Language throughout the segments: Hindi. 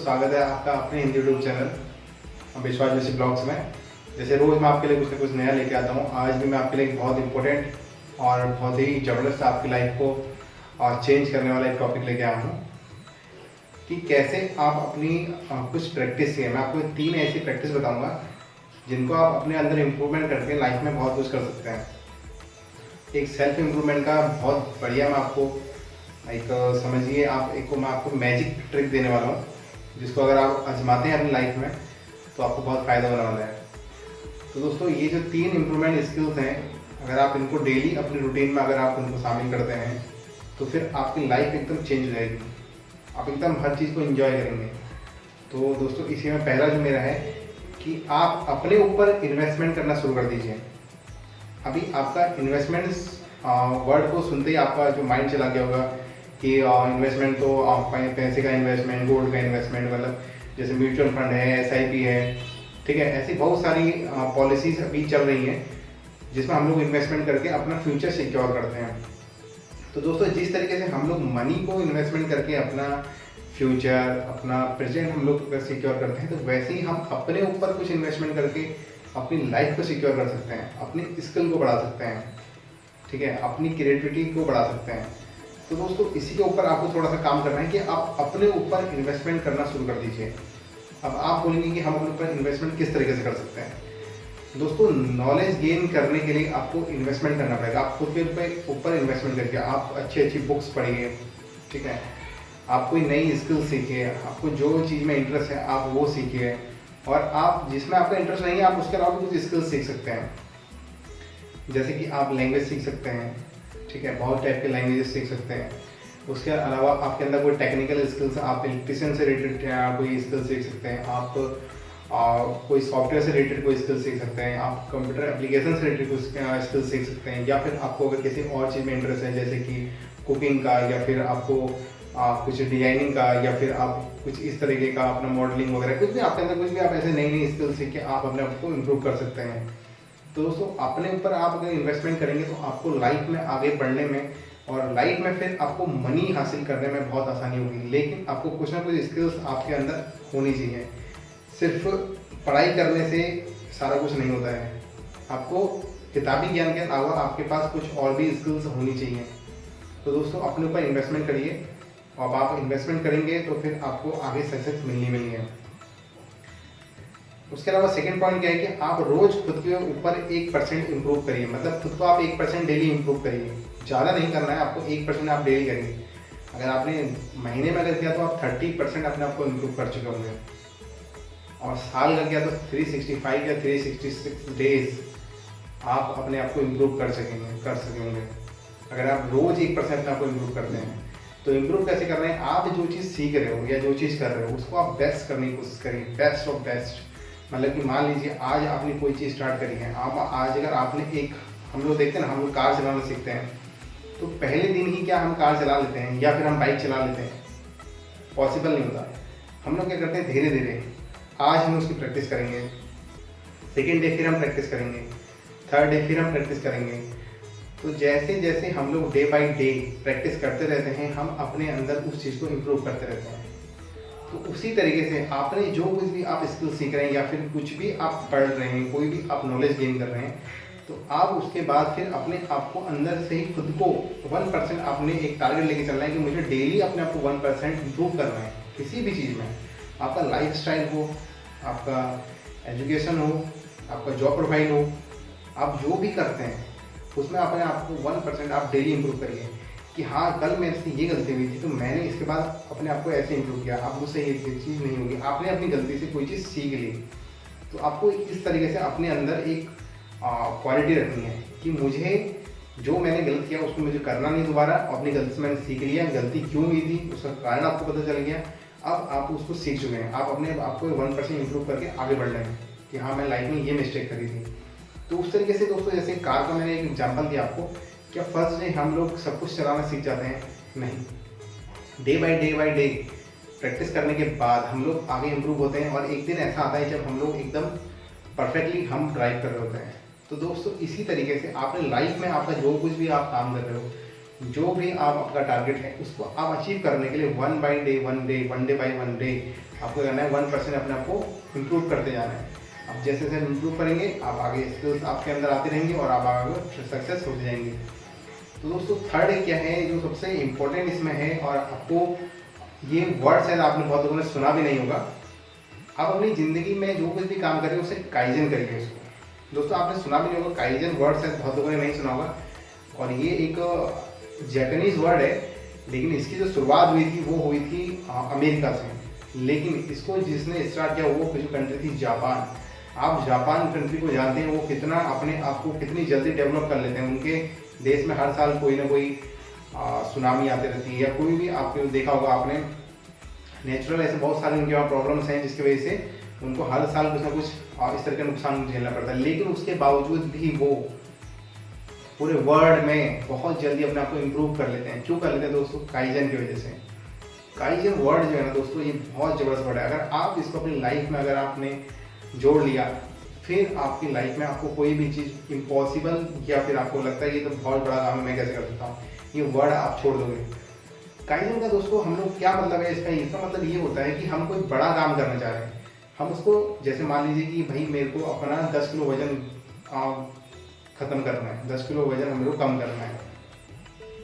स्वागत है आपका अपने हिंदी यूट्यूब चैनल विश्वास जोशी ब्लॉग्स में। जैसे रोज़ मैं आपके लिए कुछ ना कुछ नया लेके आता हूँ। आज भी मैं आपके लिए एक बहुत इंपॉर्टेंट और बहुत ही ज़बरदस्त आपकी लाइफ को चेंज करने वाला एक टॉपिक लेके आया हूँ कि कैसे आप अपनी कुछ प्रैक्टिस है। मैं आपको 3 ऐसी प्रैक्टिस बताऊँगा जिनको आप अपने अंदर इम्प्रूवमेंट करके लाइफ में बहुत कुछ कर सकते हैं। एक सेल्फ इम्प्रूवमेंट का बहुत बढ़िया मैं आपको एक समझिए आप एक को मैं आपको मैजिक ट्रिक देने वाला हूँ, जिसको अगर आप आजमाते हैं अपनी लाइफ में तो आपको बहुत फ़ायदा होने वाला है। तो दोस्तों, ये जो 3 इम्प्रूवमेंट स्किल्स हैं, अगर आप इनको डेली अपनी रूटीन में अगर आप उनको शामिल करते हैं तो फिर आपकी लाइफ एकदम चेंज हो जाएगी। आप एकदम हर चीज़ को एंजॉय करेंगे। तो दोस्तों, इसी में पहला जो मेरा है कि आप अपने ऊपर इन्वेस्टमेंट करना शुरू कर दीजिए। अभी आपका इन्वेस्टमेंट्स वर्ड को सुनते ही आपका जो माइंड चला गया होगा कि इन्वेस्टमेंट तो पैसे का इन्वेस्टमेंट, गोल्ड का इन्वेस्टमेंट, मतलब जैसे म्यूचुअल फंड है, SIP है, ठीक है। ऐसी बहुत सारी पॉलिसीज अभी चल रही हैं जिसमें हम लोग इन्वेस्टमेंट करके अपना फ्यूचर सिक्योर करते हैं। तो दोस्तों, जिस तरीके से हम लोग मनी को इन्वेस्टमेंट करके अपना फ्यूचर, अपना प्रेजेंट हम लोग सिक्योर करते हैं, तो वैसे ही हम अपने ऊपर कुछ इन्वेस्टमेंट करके अपनी लाइफ को सिक्योर कर सकते हैं, अपनी स्किल को बढ़ा सकते हैं, ठीक है, अपनी क्रिएटिविटी को बढ़ा सकते हैं। तो दोस्तों, इसी के ऊपर आपको थोड़ा सा काम करना है कि आप अपने ऊपर इन्वेस्टमेंट करना शुरू कर दीजिए। अब आप बोलेंगे कि हम अपने ऊपर इन्वेस्टमेंट किस तरीके से कर सकते हैं। दोस्तों, नॉलेज गेन करने के लिए आपको इन्वेस्टमेंट करना पड़ेगा। आप खुद के ऊपर इन्वेस्टमेंट करके आप अच्छी अच्छी बुक्स पढ़िए, ठीक है, आप कोई नई स्किल सीखिए, आपको जो चीज़ में इंटरेस्ट है आप वो सीखिए, और आप जिसमें आपका इंटरेस्ट नहीं है आप उसके अलावा कुछ स्किल सीख सकते हैं। जैसे कि आप लैंग्वेज सीख सकते हैं, ठीक है, बहुत टाइप के लैंग्वेजेस सीख सकते हैं। उसके अलावा आपके अंदर कोई टेक्निकल स्किल्स, आप इलेक्ट्रिशियन से रिलेटेड कोई स्किल सीख सकते हैं, आप कोई सॉफ्टवेयर से रिलेटेड कोई स्किल सीख सकते हैं, आप कंप्यूटर एप्लीकेशन से रिलेटेड कुछ स्किल सीख सकते हैं, या फिर आपको अगर किसी और चीज़ में इंटरेस्ट है जैसे कि कुकिंग का, या फिर आपको कुछ डिजाइनिंग का, या फिर आप कुछ इस तरीके का अपना मॉडलिंग वगैरह कुछ भी आपके अंदर कुछ भी आप ऐसे नई नई स्किल सीख के आप अपने आप को इम्प्रूव कर सकते हैं। तो दोस्तों, अपने ऊपर आप अगर इन्वेस्टमेंट करेंगे तो आपको लाइफ में आगे बढ़ने में और लाइफ में फिर आपको मनी हासिल करने में बहुत आसानी होगी। लेकिन आपको कुछ ना कुछ स्किल्स आपके अंदर होनी चाहिए। सिर्फ पढ़ाई करने से सारा कुछ नहीं होता है। आपको किताबी ज्ञान के अलावा आपके पास कुछ और भी स्किल्स होनी चाहिए। तो दोस्तों, अपने ऊपर इन्वेस्टमेंट करिए, और आप इन्वेस्टमेंट करेंगे तो फिर आपको आगे सक्सेस मिलनी है। उसके अलावा सेकंड पॉइंट क्या है कि आप रोज खुद के ऊपर 1% इम्प्रूव करिए। मतलब खुद को आप 1% डेली इम्प्रूव करिए। ज़्यादा नहीं करना है आपको, 1% आप डेली करिए। अगर आपने महीने में अगर किया तो आप 30% अपने आप को इम्प्रूव कर चुके होंगे, और साल का किया तो 365 या 366 डेज आप अपने आप को इम्प्रूव कर सकेंगे। अगर आप रोज 1% अपने आप को इम्प्रूव करते हैं तो इम्प्रूव कैसे कर रहे हैं, आप जो चीज़ सीख रहे हो या जो चीज़ कर रहे हो उसको आप बेस्ट करने की कोशिश करिए, बेस्ट ऑफ बेस्ट। मतलब कि मान लीजिए आज आपने कोई चीज़ स्टार्ट करी है, आप आज अगर आपने हम लोग देखते हैं ना, हम लोग कार चलाना सीखते हैं तो पहले दिन ही क्या हम कार चला लेते हैं या फिर हम बाइक चला लेते हैं, पॉसिबल नहीं होता। हम लोग क्या करते हैं, धीरे धीरे आज हम उसकी प्रैक्टिस करेंगे, सेकेंड डे फिर हम प्रैक्टिस करेंगे, थर्ड डे फिर हम प्रैक्टिस करेंगे। तो जैसे जैसे हम लोग डे बाई डे प्रैक्टिस करते रहते हैं, हम अपने अंदर उस चीज़ को इम्प्रूव करते रहते हैं। तो उसी तरीके से आपने जो कुछ भी आप स्किल सीख रहे हैं या फिर कुछ भी आप पढ़ रहे हैं, कोई भी आप नॉलेज गेन कर रहे हैं, तो आप उसके बाद फिर अपने आप को अंदर से ही खुद को 1% आपने एक टारगेट लेके चलना है कि मुझे डेली अपने आप को 1% इम्प्रूव करना है। किसी भी चीज़ में, आपका लाइफ स्टाइल हो, आपका एजुकेशन हो, आपका जॉब प्रोफाइल हो, आप जो भी करते हैं उसमें अपने आप को 1% आप डेली इम्प्रूव करिए कि हाँ, कल मेरे से ये गलती हुई थी तो मैंने इसके बाद अपने आप को ऐसे इम्प्रूव किया, अब मुझसे ये चीज़ नहीं होगी। आपने अपनी गलती से कोई चीज़ सीख ली, तो आपको इस तरीके से अपने अंदर एक क्वालिटी रखनी है कि मुझे जो मैंने गलत किया उसको मुझे करना नहीं दोबारा, अपनी गलती से मैंने सीख लिया, गलती क्यों हुई थी उसका कारण आपको पता चल गया, अब आप उसको सीख चुके हैं, आप अपने आप को 1% इम्प्रूव करके आगे बढ़ रहे हैं कि हाँ, मैं लाइफ में ये मिस्टेक करी थी। तो उस तरीके से दोस्तों, जैसे कार का मैंने एक एग्जांपल दिया आपको, क्या फर्स्ट डे हम लोग सब कुछ चलाना सीख जाते हैं? नहीं, डे बाय डे प्रैक्टिस करने के बाद हम लोग आगे इम्प्रूव होते हैं, और एक दिन ऐसा आता है जब हम लोग एकदम परफेक्टली हम ड्राइव कर रहे होते हैं। तो दोस्तों, इसी तरीके से आपने लाइफ में आपका जो कुछ भी आप काम कर रहे हो जो भी आप आपका टारगेट है उसको आप अचीव करने के लिए one day by one day आपको करना है 1% अपने आप को इम्प्रूव करते जाना है। आप जैसे जैसे इम्प्रूव करेंगे आप आगे स्किल्स आपके अंदर आती रहेंगी और आप आगे सक्सेस होते जाएंगे। तो दोस्तों थर्ड क्या है जो सबसे इम्पोर्टेंट इसमें है, और आपको ये वर्ड शायद आपने बहुत लोगों ने सुना भी नहीं होगा, आप अपनी ज़िंदगी में जो कुछ भी काम करें उसे काइजन करिए उसको। दोस्तों आपने सुना भी नहीं होगा, काइजन वर्ड शायद बहुत लोगों ने नहीं सुना होगा, और ये एक जापानीज वर्ड है, लेकिन इसकी जो शुरुआत हुई थी वो हुई थी अमेरिका से, लेकिन इसको जिसने स्टार्ट किया वो जो कंट्री थी जापान। आप जापान कंट्री को जानते हैं, वो कितना अपने आप को कितनी जल्दी डेवलप कर लेते हैं। उनके देश में हर साल कोई ना कोई सुनामी आती रहती है, या कोई भी आपने देखा होगा आपने नेचुरल ऐसे बहुत सारे उनके वहाँ प्रॉब्लम्स हैं जिसकी वजह से उनको हर साल कुछ ना कुछ इस तरह का नुकसान झेलना पड़ता है। लेकिन उसके बावजूद भी वो पूरे वर्ल्ड में बहुत जल्दी अपने आप को इम्प्रूव कर लेते हैं। क्यों कर लेते हैं दोस्तों? काइजन की वजह से। काइजन वर्ड जो है ना दोस्तों, ये बहुत ज़बरदस्त वर्ड है। अगर आप इसको अपनी लाइफ में अगर आपने जोड़ लिया, फिर आपकी लाइफ में आपको कोई भी चीज़ इम्पॉसिबल या फिर आपको लगता है ये तो बहुत बड़ा काम है, मैं कैसे कर सकता हूँ, ये वर्ड आप छोड़ दोगे। काइजन का दोस्तों हम लोग क्या मतलब है इसका मतलब ये होता है कि हम कोई बड़ा काम करना चाह रहे हैं। हम उसको जैसे मान लीजिए कि भाई मेरे को अपना 10 किलो वजन ख़त्म करना है, 10 किलो वजन मेरे को कम करना है,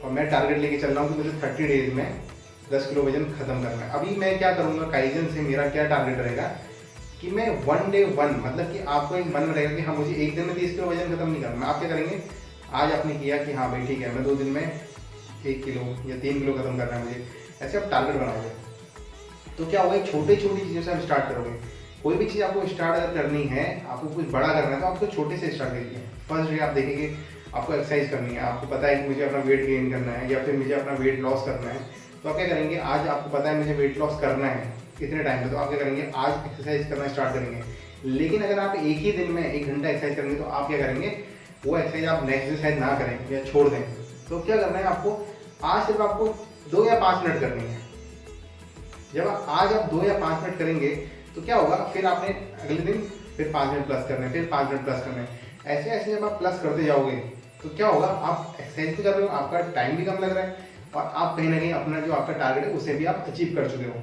और मैं टारगेट लेके चल रहा हूँ कि मुझे 30 डेज में 10 किलो वजन खत्म करना है। अभी मैं क्या करूँगा, काइजन से मेरा क्या टारगेट रहेगा कि मैं 1 day 1 मतलब कि आपको एक मन में रहेगा कि हाँ मुझे एक दिन में 30 किलो वजन खत्म नहीं करना। आप क्या करेंगे, आज आपने किया कि हाँ भाई ठीक है मैं 2 दिन में 1 किलो या 3 किलो खत्म करना है मुझे, ऐसे आप टारगेट बनाओगे। तो क्या होगा, छोटी छोटी चीज़ों से आप स्टार्ट करोगे। कोई भी चीज़ आपको स्टार्ट अगर करनी है, आपको कुछ बड़ा करना है, तो आपको छोटे से स्टार्ट करिए। फर्स्ट डे आप देखेंगे आपको एक्सरसाइज करनी है, आपको पता है कि मुझे अपना वेट गेन करना है या फिर मुझे अपना वेट लॉस करना है, तो आप क्या करेंगे, आज आपको पता है मुझे वेट लॉस करना है कितने टाइम में, तो आप क्या करेंगे, आज एक्सरसाइज करना स्टार्ट करेंगे। लेकिन अगर आप एक ही दिन में 1 घंटा एक्सरसाइज करेंगे, तो आप क्या करेंगे, वो एक्सरसाइज आप नेक्स्ट डे शायद ना करें या छोड़ दें। तो क्या करना है आपको, आज सिर्फ आपको 2 या 5 मिनट करनी है। जब आज आप 2 या 5 मिनट करेंगे तो क्या होगा, फिर आपने अगले दिन फिर 5 मिनट प्लस करना है, फिर 5 मिनट प्लस करना है। ऐसे ऐसे जब आप प्लस करते जाओगे तो क्या होगा, आप एक्सरसाइज भी कर रहे हो, आपका टाइम भी कम लग रहा है, और आप कहीं ना कहीं अपना जो आपका टारगेट है उसे भी आप अचीव कर चुके हो।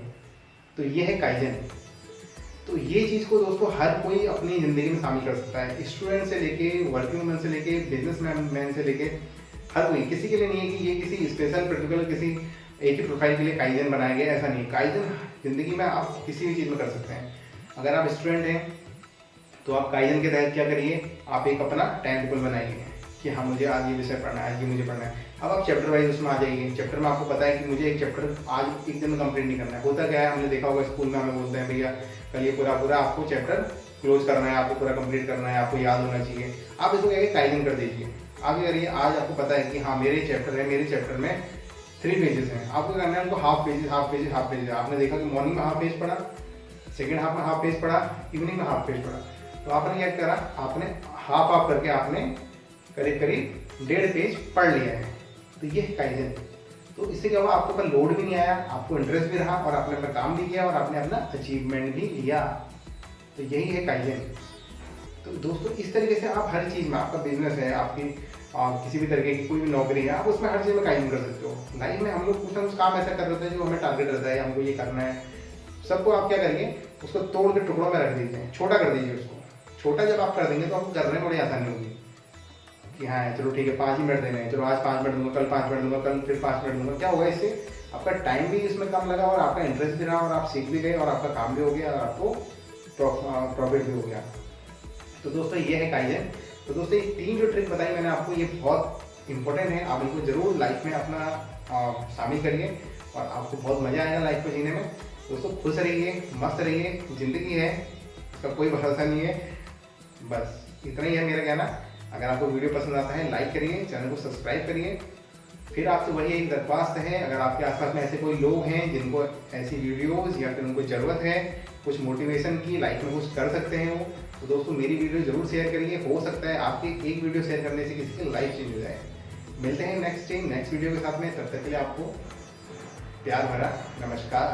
तो ये है काइजन। तो ये चीज़ को दोस्तों हर कोई अपनी ज़िंदगी में शामिल कर सकता है, स्टूडेंट से लेके वर्किंग वुमन से लेके बिजनेस मैन से लेके हर कोई। किसी के लिए नहीं है कि ये किसी स्पेशल पर्टिकुलर किसी एक ही प्रोफाइल के लिए काइजन बनाया गया, ऐसा नहीं। काइजन ज़िंदगी में आप किसी भी चीज़ में कर सकते हैं। अगर आप स्टूडेंट हैं तो आप काइजन के तहत क्या करिए, आप एक अपना टाइम टेबल बनाइए कि हाँ मुझे आज ये विषय पढ़ना है, आज ये मुझे पढ़ना है। अब आप चैप्टर वाइज उसमें आ जाइए। चैप्टर में आपको पता है कि मुझे एक चैप्टर आज एक दिन में कंप्लीट नहीं करना है। होता क्या है, हमने देखा होगा स्कूल में हमें बोलते हैं भैया कल ये पूरा आपको चैप्टर क्लोज करना है, आपको पूरा कंप्लीट करना है, आपको याद होना चाहिए। आप इसको क्या काइजन कर दीजिए। आप ये करिए, आज आपको पता है कि हाँ मेरे चैप्टर में 3 पेजेस हैं, आपको करना है उनको हाफ पेजेस। आपने देखा कि मॉर्निंग में हाफ पेज पढ़ा, सेकेंड हाफ में हाफ पेज पढ़ा, इवनिंग में हाफ पेज पढ़ा, तो आपने क्या करा, आपने हाफ करके आपने करीब 1.5 पेज पढ़ लिया है। तो ये है काइजन। तो इससे क्या हुआ, आपके ऊपर लोड भी नहीं आया, आपको इंटरेस्ट भी रहा, और आपने अपना काम भी किया और आपने अपना अचीवमेंट भी लिया। तो यही है काइजन। तो दोस्तों इस तरीके से आप हर चीज़ में, आपका बिजनेस है, आपकी किसी भी तरीके की कोई भी नौकरी है, आप उसमें हर चीज़ में काइजन कर सकते हो। लाइफ में हम लोग कुछ ना कुछ काम ऐसा कर रहे हैं जो हमें टारगेट रहता है, हमको ये करना है, सबको आप क्या करिए, उसको तोड़ के टुकड़ों में रख दीजिए, छोटा कर दीजिए उसको। छोटा जब आप कर देंगे तो आपको करने में बड़ी आसानी होगी कि हाँ चलो ठीक है 5 ही मिनट देने हैं, चलो आज 5 मिनट दूंगा, कल 5 मिनट दूंगा, कल फिर 5 मिनट दूंगा। क्या होगा, इससे आपका टाइम भी इसमें कम लगा और आपका इंटरेस्ट भी रहा और आप सीख भी गए और आपका काम भी हो गया और आपको प्रॉफिट भी हो गया। तो दोस्तों ये है काइजन। तो दोस्तों ये 3 जो ट्रिक बताई मैंने आपको, ये बहुत इंपॉर्टेंट है। आप इनको जरूर लाइफ में अपना शामिल करिए और आपको बहुत मजा आएगा लाइफ को जीने में। दोस्तों खुश रहिए, मस्त रहिए, जिंदगी है, इसका कोई भरोसा नहीं है। बस इतना ही है मेरा कहना। अगर आपको वीडियो पसंद आता है लाइक करिए, चैनल को सब्सक्राइब करिए। फिर आपसे वही एक दरख्वास्त है, अगर आपके आसपास में ऐसे कोई लोग हैं जिनको ऐसी वीडियोस या फिर उनको ज़रूरत है कुछ मोटिवेशन की, लाइफ में कुछ कर सकते हैं वो, तो दोस्तों मेरी वीडियो जरूर शेयर करिए। हो सकता है आपकी एक वीडियो शेयर करने से किसी की लाइफ चेंज हो जाए। मिलते हैं नेक्स्ट वीडियो के साथ में, तब तक के लिए आपको प्यार भरा नमस्कार।